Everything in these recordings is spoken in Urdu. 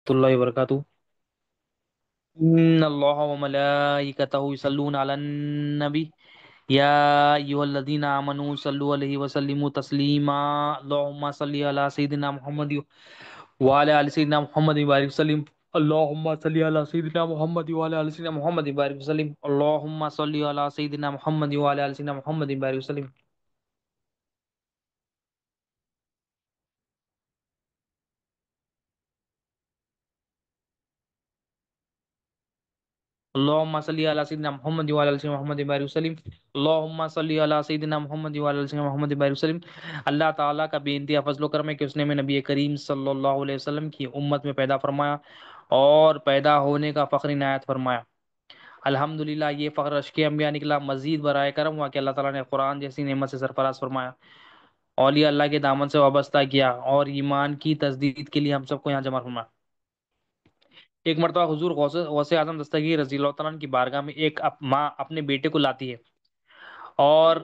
اللہ وبرکاتہ ان اللہ و ملائکتہ یصلون علی النبی یا ایھا الذین آمنوا صلوا علیہ وسلموا تسلیما اللهم صل علی سیدنا محمد وعلى ال سيدنا محمد وبارك وسلم اللهم صل على سيدنا محمد وعلى ال سيدنا محمد وبارك وسلم اللهم صل على سيدنا محمد وعلى ال سيدنا محمد وبارك وسلم اللهم صل على سيدنا محمد وعلى ال سيدنا محمد وبارك وسلم اللهم صل على سيدنا محمد وعلى ال سيدنا محمد وبارك وسلم۔ اللہ تعالیٰ کا بے انتہا فضل و کرم ہے کہ اس نے میں نبی کریم صلی اللہ علیہ وسلم کی امت میں پیدا فرمایا اور پیدا ہونے کا فخر عنایت فرمایا۔ الحمدللہ یہ فخر اشک انبیاء نکلا، مزید برائے کرم ہوا کہ اللہ تعالیٰ نے قرآن جیسی نعمت سے سرفراز فرمایا، اولیاء اللہ کے دامن سے وابستہ کیا اور ایمان کی تجدید کے لیے ہم سب کو یہاں جمع فرمایا۔ ایک مرتبہ حضور غوث اعظم دستگیر رضی اللہ تعالیٰ عنہ کی بارگاہ میں ایک ماں اپنے بیٹے کو لاتی ہے اور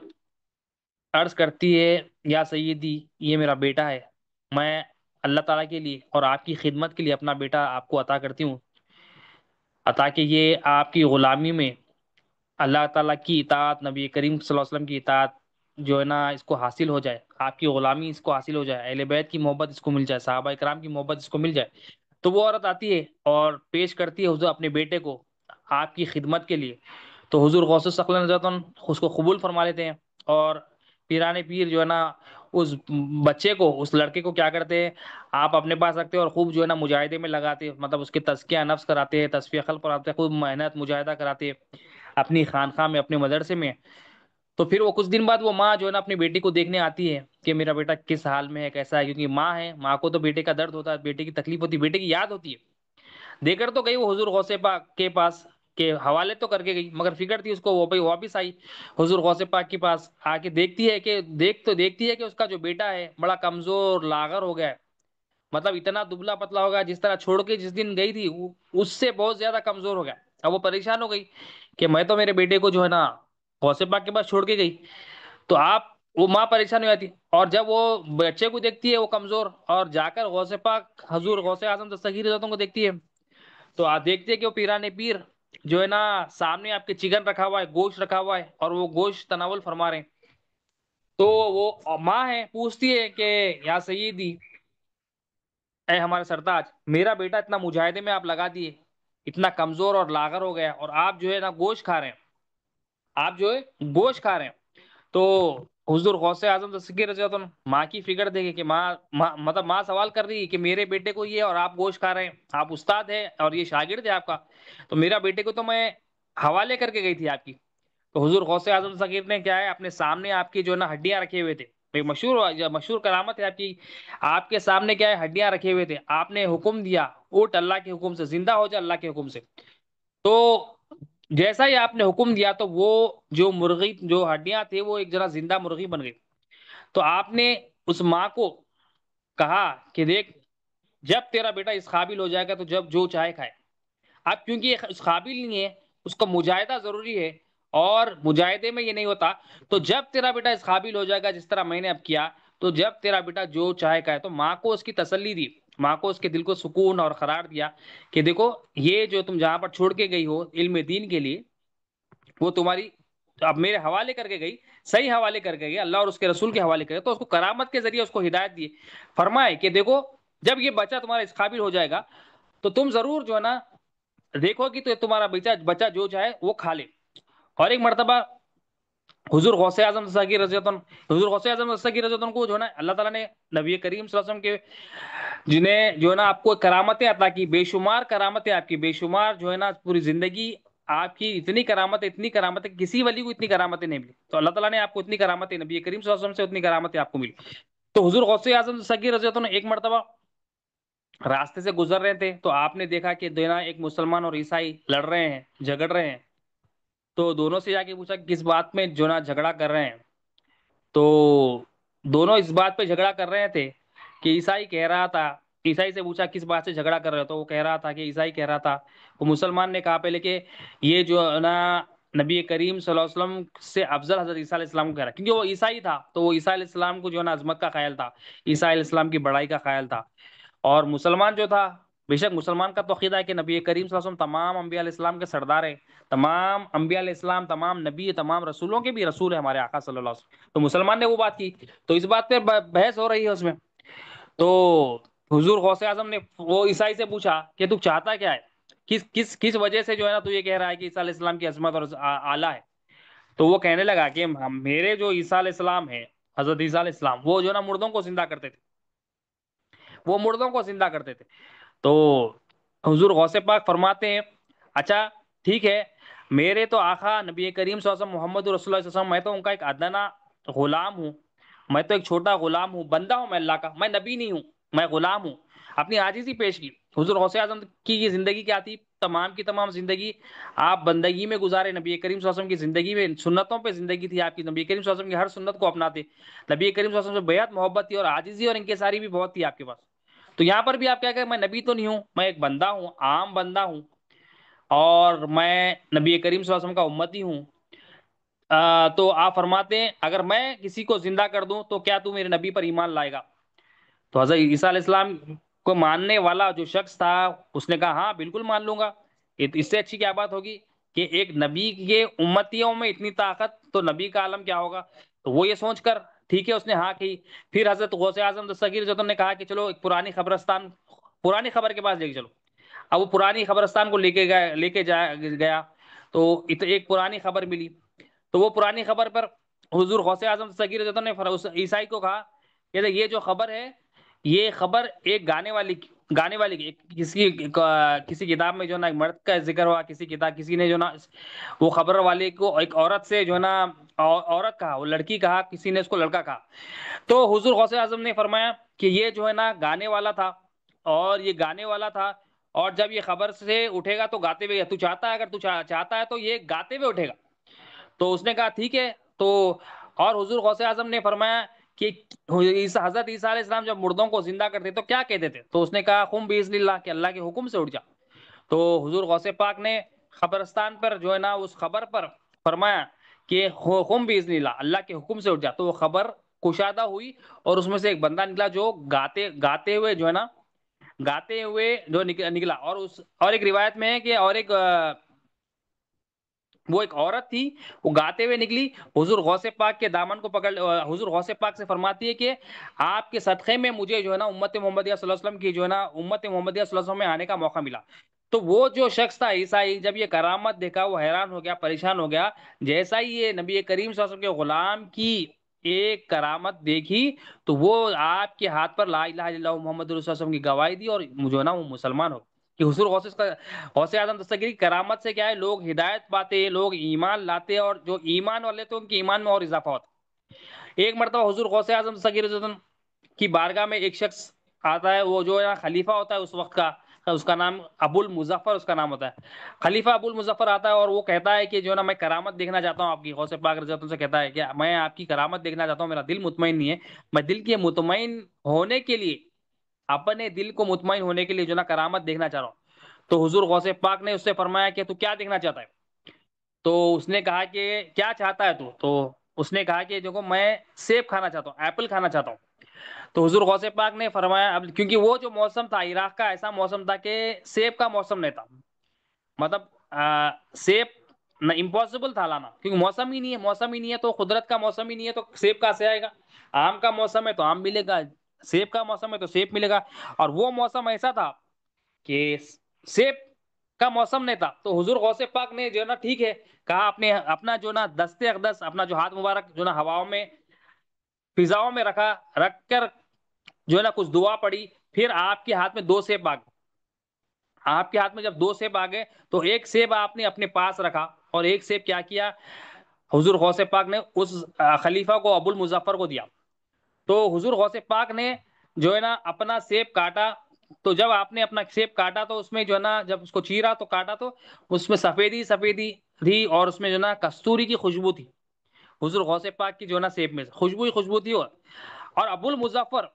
عرض کرتی ہے، یا سیدی یہ میرا بیٹا ہے، میں اللہ تعالیٰ کے لیے اور آپ کی خدمت کے لیے اپنا بیٹا آپ کو عطا کرتی ہوں، عطا کہ یہ آپ کی غلامی میں اللہ تعالیٰ کی اطاعت، نبی کریم صلی اللہ علیہ وسلم کی اطاعت جو ہے نا اس کو حاصل ہو جائے، آپ کی غلامی اس کو حاصل ہو جائے، اہل بیت کی محبت اس کو مل جائے، صحابہ کرام کی محبت اس کو مل جائے۔ تو وہ عورت آتی ہے اور پیش کرتی ہے حضور اپنے بیٹے کو آپ کی خدمت کے لیے، تو حضور غوث ثقلین رضی اللہ عنہ اس کو قبول فرما لیتے ہیں، اور پیرانے پیر جو ہے نا اس بچے کو، اس لڑکے کو کیا کرتے ہیں، آپ اپنے پاس رکھتے ہیں اور خوب جو ہے نا مجاہدے میں لگاتے ہیں، مطلب اس کے تزکیہ نفس کراتے ہیں، تصفیہ قلب کراتے ہیں، خوب محنت مجاہدہ کراتے ہیں اپنی خانقاہ میں، اپنے مدرسے میں۔ تو پھر وہ کچھ دن بعد وہ ماں جو ہے نا اپنی بیٹی کو دیکھنے آتی ہے کہ میرا بیٹا کس حال میں ہے، کیسا ہے، کیونکہ ماں ہے، ماں کو تو بیٹے کا درد ہوتا ہے، بیٹے کی تکلیف ہوتی ہے، بیٹے کی یاد ہوتی ہے۔ دے کر تو گئی وہ حضور غوث پاک کے پاس، کے حوالے تو کر کے گئی، مگر فکر تھی اس کو، وہ بھائی واپس آئی حضور غوث پاک کے پاس آ کے دیکھتی ہے کہ دیکھتی ہے کہ اس کا جو بیٹا ہے بڑا کمزور لاغر ہو گیا ہے، مطلب اتنا دبلا پتلا ہو گیا، جس طرح چھوڑ کے جس دن گئی تھی اس سے بہت زیادہ کمزور ہو گیا۔ اب وہ پریشان ہو گئی کہ میں تو میرے بیٹے کو جو ہے نا غوث پاک کے پاس چھوڑ کے گئی، تو آپ، وہ ماں پریشان ہو جاتی، اور جب وہ بچے کو دیکھتی ہے وہ کمزور، اور جا کر غوث پاک حضور غوث اعظم دستگیر رضی اللہ عنہ کو دیکھتی ہے، تو آپ دیکھتے ہیں کہ وہ پیرانے پیر جو ہے نا سامنے آپ کے چکن رکھا ہوا ہے، گوشت رکھا ہوا ہے، اور وہ گوشت تناول فرما رہے ہیں۔ تو وہ ماں ہے، پوچھتی ہے کہ یا سیدی، اے ہمارے سرتاج، میرا بیٹا اتنا مجاہدے میں آپ لگا دیے، اتنا کمزور اور لاغر ہو گیا، اور آپ جو ہے نا گوشت کھا رہے ہیں، آپ جو ہے گوشت کھا رہے ہیں۔ تو حضور غوث اعظم دستگیر رضی اللہ عنہ ماں کی فکر دے گی کہ مطلب ماں سوال کر رہی ہے کہ میرے بیٹے کو یہ اور آپ گوشت کھا رہے ہیں، آپ استاد ہے اور یہ شاگرد ہے آپ کا، تو میرا بیٹے کو تو میں حوالے کر کے گئی تھی آپ کی۔ تو حضور غوث اعظم دستگیر نے کیا ہے، اپنے سامنے آپ کی جو ہے نا ہڈیاں رکھے ہوئے تھے، ایک مشہور کرامت ہے آپ کی، آپ کے سامنے کیا ہے ہڈیاں رکھے ہوئے تھے، آپ نے حکم دیا اٹھ اللہ کے حکم سے، زندہ ہو جا اللہ کے حکم سے۔ تو جیسا ہی آپ نے حکم دیا تو وہ جو مرغی، جو ہڈیاں تھے وہ ایک ذرا زندہ مرغی بن گئی۔ تو آپ نے اس ماں کو کہا کہ دیکھ، جب تیرا بیٹا اس قابل ہو جائے گا تو جب جو چاہے کھائے، اب کیونکہ یہ اس قابل نہیں ہے، اس کا مجاہدہ ضروری ہے، اور مجاہدے میں یہ نہیں ہوتا، تو جب تیرا بیٹا اس قابل ہو جائے گا جس طرح میں نے اب کیا، تو جب تیرا بیٹا جو چاہے کھائے۔ تو ماں کو اس کی تسلی دی، ماں کو اس کے دل کو سکون اور قرار دیا کہ دیکھو یہ جو تم جہاں پر چھوڑ کے گئی ہو علم دین کے لیے، وہ تمہاری اب میرے حوالے کر کے گئی، صحیح حوالے کر کے گئی، اللہ اور اس کے رسول کے حوالے کر گئی، تو اس کو کرامت کے ذریعے اس کو ہدایت دی، فرمائے کہ دیکھو جب یہ بچہ تمہارا اس قابل ہو جائے گا تو تم ضرور جو ہے نا دیکھو کہ تو تمہارا بچہ جو چاہے وہ کھا لے۔ اور ایک مرتبہ حضور غوث اعظم دستگیر رضی اللہ عنہ، حضور غوث اعظم دستگیر رضی اللہ عنہ کو جو ہے نا اللہ تعالیٰ نے نبی کریم صلی اللہ علیہ وسلم کے جنہیں جو ہے نا آپ کو کرامتیں عطا کی، بے شمار کرامتیں آپ کی، بے شمار جو ہے نا پوری زندگی آپ کی اتنی کرامتیں کسی ولی کو اتنی کرامتیں نہیں ملی، تو اللہ تعالیٰ نے آپ کو اتنی کرامتیں، نبی کریم صلی اللہ علیہ وسلم سے اتنی کرامتیں آپ کو ملی۔ تو حضور غوث اعظم دستگیر رضی اللہ عنہ ایک مرتبہ راستے سے گزر رہے تھے، تو آپ نے دیکھا کہ دینا ایک مسلمان اور عیسائی لڑ رہے ہیں، جھگڑ رہے ہیں، تو دونوں سے جا کے پوچھا کہ کس بات میں جو نا جھگڑا کر رہے ہیں، تو دونوں اس بات پہ جھگڑا کر رہے تھے کہ عیسائی کہہ رہا تھا، عیسائی سے پوچھا کس بات سے جھگڑا کر رہے ہو، تو وہ کہہ رہا تھا کہ عیسائی کہہ رہا تھا، وہ مسلمان نے کہا پہلے کہ یہ جو ہے نا نبی کریم صلی اللہ علیہ وسلم سے افضل حضرت عیسیٰ علیہ السلام کو کہہ رہا، کیونکہ وہ عیسائی تھا، تو وہ عیسیٰ علیہ السلام کو جو ہے نا عظمت کا خیال تھا، عیسیٰ علیہ السلام کی بڑائی کا خیال تھا، اور مسلمان جو تھا بے شک مسلمان کا تو عقیدہ ہے کہ نبی کریم صلی اللہ علیہ وسلم تمام انبیاء علیہ السلام کے سردار ہیں، تمام انبیاء علیہ السلام، تمام نبی، تمام رسولوں کے بھی رسول ہے ہمارے آقا صلی اللہ علیہ وسلم. تو مسلمان نے وہ بات کی، تو اس بات پہ بحث ہو رہی ہے اس میں. تو حضور غوث اعظم نے وہ عیسائی سے پوچھا کہ تو چاہتا کیا ہے، کس وجہ سے جو ہے نا تو یہ کہہ رہا ہے کہ عیسیٰ علیہ السلام کی عظمت اور اعلیٰ ہے. تو وہ کہنے لگا کہ میرے جو عیسیٰ علیہ السلام ہے، حضرت عیسیٰ علیہ السلام، وہ جو ہے نا مردوں کو زندہ کرتے تھے، وہ مردوں کو زندہ کرتے تھے. تو حضور غوث پاک فرماتے ہیں اچھا ٹھیک ہے، میرے تو آقا نبی کریم صلی اللہ علیہ وسلم محمد رسول اللہ صلی اللہ علیہ وسلم، میں تو ان کا ایک ادنا غلام ہوں، میں تو ایک چھوٹا غلام ہوں، بندہ ہوں میں اللہ کا، میں نبی نہیں ہوں، میں غلام ہوں. اپنی عاجزی پیش کی. حضور غوث اعظم کی یہ زندگی کیا تھی، تمام کی تمام زندگی آپ بندگی میں گزارے. نبی کریم صلی اللہ علیہ وسلم کی زندگی میں سنتوں پہ زندگی تھی آپ کی، نبی کریم صلی اللہ علیہ وسلم کی ہر سنت کو اپناتے. نبی کریم صلی اللہ علیہ وسلم سے بیعت محبت تھی، اور عاجزی اور انکساری بھی بہت تھی آپ کے پاس. تو یہاں پر بھی آپ کیا کہ میں نبی تو نہیں ہوں، میں ایک بندہ ہوں، عام بندہ ہوں، اور میں نبی کریم صلی اللہ علیہ وسلم کا امتی ہوں. تو آپ فرماتے ہیں اگر میں کسی کو زندہ کر دوں تو کیا تو میرے نبی پر ایمان لائے گا؟ تو حضرت عیسیٰ علیہ السلام کو ماننے والا جو شخص تھا اس نے کہا ہاں بالکل مان لوں گا. اس سے اچھی کیا بات ہوگی کہ ایک نبی کے امتیوں میں اتنی طاقت، تو نبی کا عالم کیا ہوگا. تو وہ یہ سوچ کر ٹھیک ہے اس نے ہاں کی. پھر حضرت غوث اعظم دستگیر جو نے کہا کہ چلو ایک پرانی قبرستان، پرانی خبر کے پاس لے کے چلو. اب وہ پرانی قبرستان کو لے کے گیا. تو ایک پرانی خبر ملی. تو وہ پرانی خبر پر حضور غوث اعظم دستگیر نے اس عیسائی کو کہا کہ یہ جو خبر ہے، یہ خبر ایک گانے والی کی کسی کتاب میں جو ہے نا ایک مرد کا ذکر ہوا، کسی نے جو نا وہ خبر والے کو ایک عورت سے جو ہے نا عورت کہا، وہ لڑکی کہا، کسی نے اس کو لڑکا کہا. تو حضور غوث اعظم نے فرمایا کہ یہ جو ہے نا گانے والا تھا، اور یہ گانے والا تھا، اور جب یہ خبر سے اٹھے گا تو گاتے ہوئے، تو چاہتا ہے اگر تو چاہتا ہے تو یہ گاتے ہوئے اٹھے گا. تو اس نے کہا ٹھیک ہے. تو اور حضور غوث اعظم نے فرمایا کہ حضرت عیسیٰ علیہ السلام جب مردوں کو زندہ کرتے تو کیا کہتے تھے؟ تو اس نے کہا قم باذن اللہ، کہ اللہ کے حکم سے اٹھ جا. تو حضور غوث پاک نے قبرستان پر جو ہے نا اس خبر پر فرمایا کہ قم باذن اللہ، اللہ کے حکم سے اٹھ جا. تو وہ خبر کشادہ ہوئی، اور اس میں سے ایک بندہ نکلا جو گاتے ہوئے جو ہے نا گاتے ہوئے جو نکلا. اور ایک روایت میں ہے کہ اور ایک وہ ایک عورت تھی، وہ گاتے ہوئے نکلی، حضور غوث پاک کے دامن کو پکڑ، حضور غوث پاک سے فرماتی ہے کہ آپ کے صدقے میں مجھے جو ہے نا امت محمدیہ صلی اللہ علیہ وسلم کی جو ہے نا امت محمدیہ صلی اللہ علیہ وسلم میں آنے کا موقع ملا. تو وہ جو شخص تھا عیسائی، جب یہ کرامت دیکھا وہ حیران ہو گیا، پریشان ہو گیا. جیسا ہی یہ نبی کریم صلی اللہ علیہ وسلم کے غلام کی ایک کرامت دیکھی، تو وہ آپ کے ہاتھ پر لا الہ الا اللہ محمد رسول اللہ صلی اللہ علیہ وسلم کی گواہی دی، اور جو ہے نا وہ مسلمان ہو. کہ حضور غوث اعظم دستگیری کرامت سے کیا ہے، لوگ ہدایت پاتے، لوگ ایمان لاتے، اور جو ایمان والے تو ان کے ایمان میں اور اضافہ ہوتا. ایک مرتبہ حضور غوث اعظم دستگیر کی بارگاہ میں ایک شخص آتا ہے، وہ جو ہے خلیفہ ہوتا ہے اس وقت کا، اس کا نام ابو المظفر اس کا نام ہوتا ہے. خلیفہ ابو المظفر آتا ہے اور وہ کہتا ہے کہ جو ہے نا میں کرامت دیکھنا چاہتا ہوں آپ کی. غوث پاک رضی اللہ عنہ سے کہتا ہے کہ میں آپ کی کرامت دیکھنا چاہتا ہوں، میرا دل مطمئن نہیں ہے، میں دل کے مطمئن ہونے کے لیے، اپنے دل کو مطمئن ہونے کے لیے جو نا کرامت دیکھنا چاہ رہا ہوں. تو حضور غوث پاک نے اس سے فرمایا کہ تو کیا دیکھنا چاہتا ہے؟ تو اس نے کہا کہ کیا چاہتا ہے تو اس نے کہا کہ دیکھو میں سیب کھانا چاہتا ہوں، ایپل کھانا چاہتا ہوں. تو حضور غوث پاک نے فرمایا، اب کیونکہ وہ جو موسم تھا عراق کا، ایسا موسم تھا کہ سیب کا موسم نہیں تھا، مطلب سیب امپاسبل تھا لانا، کیونکہ موسم ہی نہیں ہے، موسم ہی نہیں ہے تو قدرت کا موسم ہی نہیں ہے تو سیب کہاں سے آئے گا. آم کا موسم ہے تو آم ملے گا، سیب کا موسم ہے تو سیب ملے گا. اور وہ موسم ایسا تھا کہ سیب کا موسم نہیں تھا. تو حضور غوث پاک نے جو ہے نا ٹھیک ہے کہا، اپنا جو نا دستے اقدس، اپنا جو ہاتھ مبارک جو نا ہواؤں میں، فضاؤں میں رکھ کر جو ہے نا کچھ دعا پڑی. پھر آپ کے ہاتھ میں دو سیب آ گئے. آپ کے ہاتھ میں جب دو سیب آ گئے تو ایک سیب آپ نے اپنے پاس رکھا، اور ایک سیب کیا کیا، حضور غوث پاک نے اس خلیفہ کو ابو المظفر کو دیا. تو حضور غوث پاک نے جو ہے نا اپنا سیب کاٹا. تو جب آپ نے اپنا سیب کاٹا تو اس میں جو ہے نا جب اس کو چیرا تو کاٹا تو اس میں سفیدی سفیدی تھی، اور اس میں جو ہے نا کستوری کی خوشبو تھی. حضور غوث پاک کی جو ہے نا سیب میں خوشبو ہی خوشبو تھی. اور ابو المظفر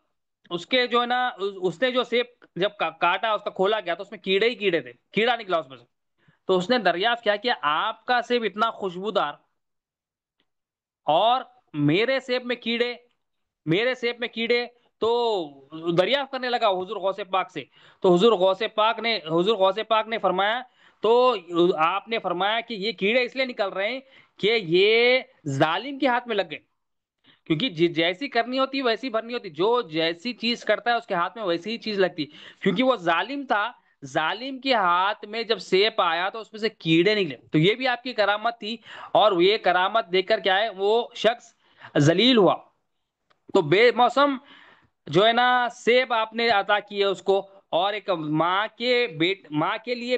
اس کے جو ہے نا اس نے جو سیب جب کاٹا، اس کا کھولا گیا تو اس میں کیڑے ہی کیڑے تھے، کیڑا نکلا اس میں سے. تو اس نے دریافت کیا کہ آپ کا سیب اتنا خوشبودار، اور میرے سیب میں کیڑے، میرے سیب میں کیڑے، تو دریافت کرنے لگا حضور غوث پاک سے. تو حضور غوث پاک نے فرمایا، تو آپ نے فرمایا کہ یہ کیڑے اس لیے نکل رہے ہیں کہ یہ ظالم کے ہاتھ میں لگ گئے. کیونکہ جیسی کرنی ہوتی ویسی بھرنی ہوتی، جو جیسی چیز کرتا ہے اس کے ہاتھ میں ویسی ہی چیز لگتی. کیونکہ وہ ظالم تھا، ظالم کے ہاتھ میں جب سیب آیا تو اس میں سے کیڑے نکلے. تو یہ بھی آپ کی کرامت تھی، اور یہ کرامت دیکھ کر کیا ہے وہ شخص ذلیل ہوا. تو بے موسم جو ہے نا سیب آپ نے عطا کیے اس کو، اور ایک ماں کے لیے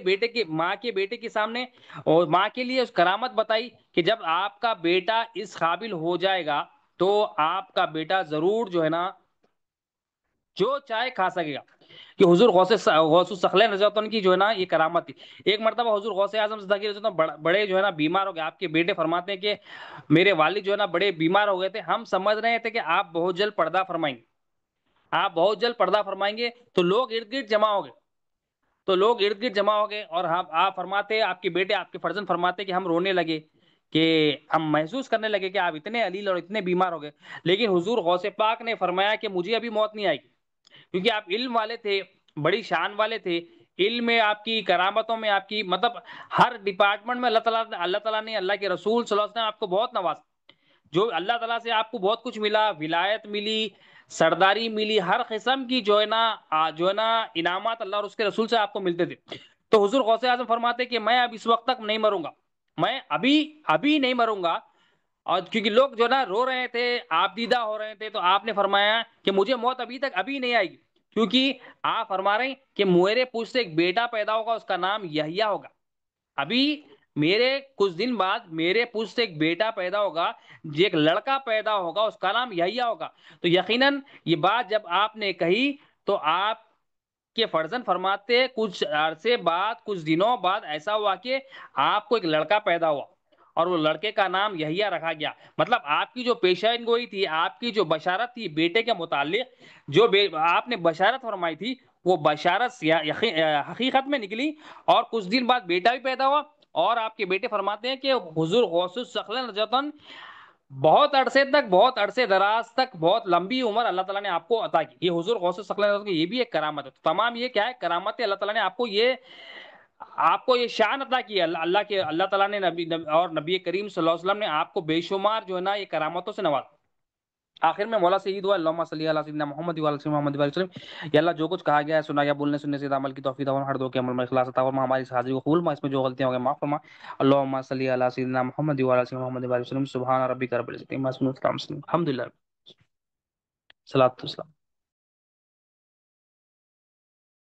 ماں کے بیٹے کے سامنے، اور ماں کے لیے اس کرامت بتائی کہ جب آپ کا بیٹا اس قابل ہو جائے گا تو آپ کا بیٹا ضرور جو ہے نا جو چائے کھا سکے گا. کہ حضور غوث الثقلین رضی اللہ عنہ کی جو ہے نا یہ کرامت تھی. ایک مرتبہ حضور غوث اعظم زندگی رضی اللہ عنہ بڑے جو ہے نا بیمار ہو گئے. آپ کے بیٹے فرماتے ہیں کہ میرے والد جو ہے نا بڑے بیمار ہو گئے تھے، ہم سمجھ رہے تھے کہ آپ بہت جلد پردہ فرمائیں گے، آپ بہت جلد پردہ فرمائیں گے. تو لوگ ارد گرد جمع ہو گئے، اور آپ فرماتے، آپ کے بیٹے آپ کے فرزند فرماتے کہ ہم رونے لگے، کہ ہم محسوس کرنے لگے کہ آپ اتنے علیل اور اتنے بیمار ہو گئے. لیکن حضور غوث پاک نے فرمایا کہ مجھے ابھی موت نہیں آئے گی، کیونکہ آپ علم والے تھے، بڑی شان والے تھے. علم میں آپ کی کرامتوں میں آپ کی مطلب ہر ڈپارٹمنٹ میں اللہ تعالیٰ نے، اللہ کے رسول صلی اللہ علیہ وسلم نے آپ کو بہت نوازا. جو اللہ تعالیٰ سے آپ کو بہت کچھ ملا، ولایت ملی، سرداری ملی، ہر قسم کی جو ہے نا انعامات اللہ اور اس کے رسول سے آپ کو ملتے تھے. تو حضور غوث اعظم فرماتے کہ میں اب اس وقت تک نہیں مروں گا، میں ابھی نہیں مروں گا. اور کیونکہ لوگ جو نا رو رہے تھے، آپ دیدہ ہو رہے تھے، تو آپ نے فرمایا کہ مجھے موت ابھی نہیں آئے گی. کیونکہ آپ فرما رہے ہیں کہ میرے پوچھ سے ایک بیٹا پیدا ہوگا، اس کا نام یحییٰ ہوگا. ابھی میرے کچھ دن بعد میرے پوچھ سے ایک بیٹا پیدا ہوگا، ایک لڑکا پیدا ہوگا، اس کا نام یحییٰ ہوگا. تو یقیناً یہ بات جب آپ نے کہی تو آپ کے فرزند فرماتے کچھ عرصے بعد، کچھ دنوں بعد ایسا ہوا کہ آپ کو ایک لڑکا پیدا ہوا، اور وہ لڑکے کا نام یحییٰ رکھا گیا. مطلب آپ کی جو پیشین گوئی تھی، آپ کی جو بشارت تھی بیٹے کے متعلق، جو آپ نے بشارت فرمائی تھی، وہ بشارت حقیقت میں نکلی. اور کچھ دن بعد بیٹا بھی پیدا ہوا. اور آپ کے بیٹے فرماتے ہیں کہ حضور غوث الثقلین رضی اللہ عنہ بہت عرصے دراز تک، بہت لمبی عمر اللہ تعالیٰ نے آپ کو عطا کی. یہ حضور غوث الثقلین رضی اللہ عنہ کی یہ بھی ایک کرامت ہے. تو تمام یہ کیا ہے؟ کرامت ہے. اللہ تعالیٰ نے آپ کو یہ شان عطا کی ہے. اللہ تعالیٰ نے نبی کریم صلی اللہ علیہ وسلم نے آپ کو بے شمار جو ہے نا یہ کرامتوں سے نوازا. آخر میں مولا سے یہ دعا، اللہم صلی علی سیدنا محمد وعلی آل محمد وسلم. یا اللہ جو کچھ کہا گیا ہے، سنا یا بولنے سننے سے عمل کی توفیق عطا، ہر دعا کے عمل میں اخلاص عطا فرما، ہماری اس حاضری کو قبول فرما، اس میں جو غلطیاں ہو گئی معاف فرما. اللہم صلی علی سیدنا محمد وعلی آل محمد وسلم. سبحان ربک رب العزۃ عما یصفون، الحمد للہ. صلاۃ والسلام.